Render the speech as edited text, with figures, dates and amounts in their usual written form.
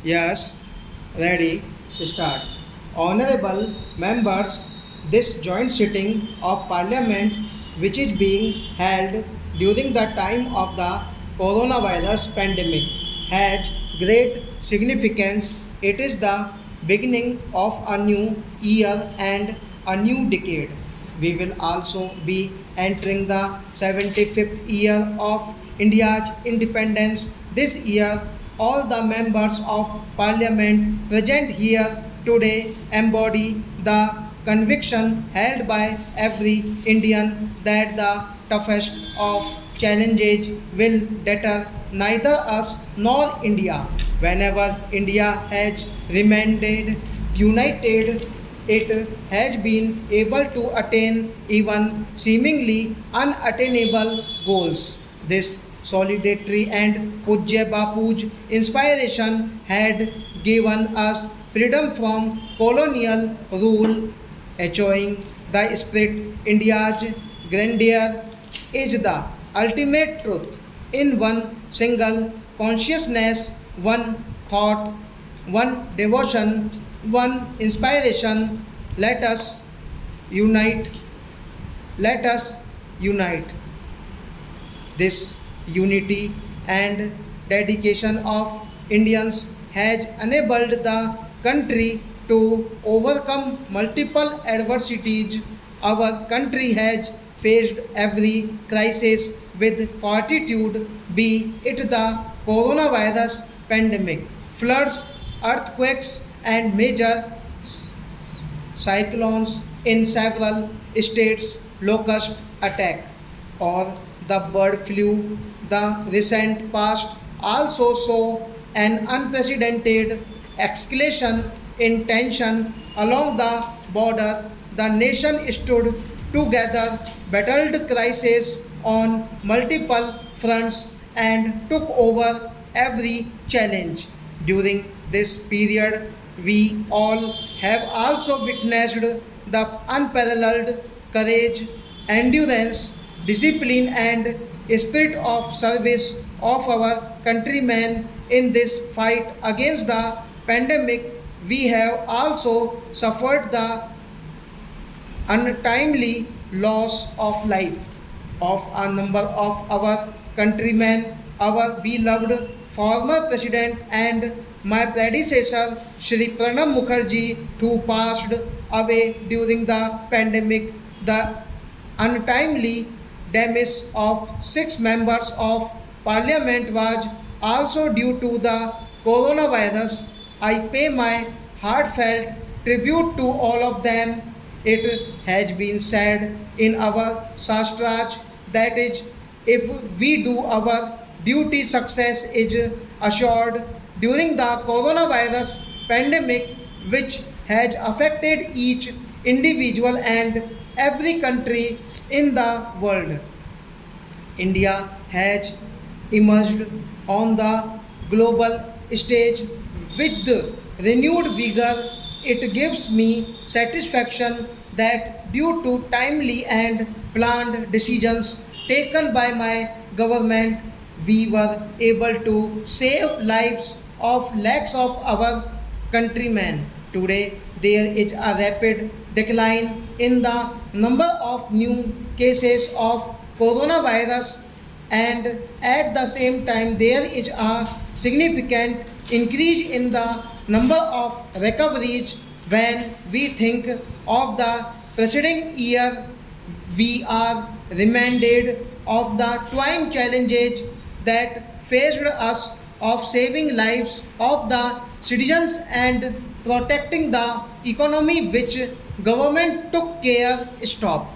Yes, ready, start. Honorable members, this joint sitting of Parliament, which is being held during the time of the coronavirus pandemic, has great significance. It is the beginning of a new year and a new decade. We will also be entering the 75th year of India's independence this year. All the members of parliament present here today embody the conviction held by every Indian that the toughest of challenges will deter neither us nor India. Whenever India has remained united, it has been able to attain even seemingly unattainable goals. This solidarity and Pujya Bapu's inspiration had given us freedom from colonial rule, echoing the spirit India's grandeur is the ultimate truth. In one single consciousness, one thought, one devotion, one inspiration, let us unite, let us unite. This unity and dedication of Indians has enabled the country to overcome multiple adversities. Our country has faced every crisis with fortitude, be it the coronavirus pandemic, floods, earthquakes, and major cyclones in several states, locust attack, or the bird flu. The recent past also saw an unprecedented escalation in tension along the border. The nation stood together, battled crisis on multiple fronts, and took over every challenge. During this period, we all have also witnessed the unparalleled courage, endurance, discipline, and spirit of service of our countrymen in this fight against the pandemic. We have also suffered the untimely loss of life of a number of our countrymen. Our beloved former president and my predecessor, Shri Pranab Mukherjee, who passed away during the pandemic. The untimely demise of six members of parliament was also due to the coronavirus. I pay my heartfelt tribute to all of them. It has been said in our Shastras that is, if we do our duty, success is assured. During the coronavirus pandemic, which has affected each individual and every country in the world, India has emerged on the global stage with renewed vigor. It gives me satisfaction that due to timely and planned decisions taken by my government, we were able to save lives of lakhs of our countrymen. Today, there is a rapid decline in the number of new cases of coronavirus, and at the same time, there is a significant increase in the number of recoveries. When we think of the preceding year, we are reminded of the twin challenges that faced us of saving lives of the citizens and protecting the economy, which government took care stop.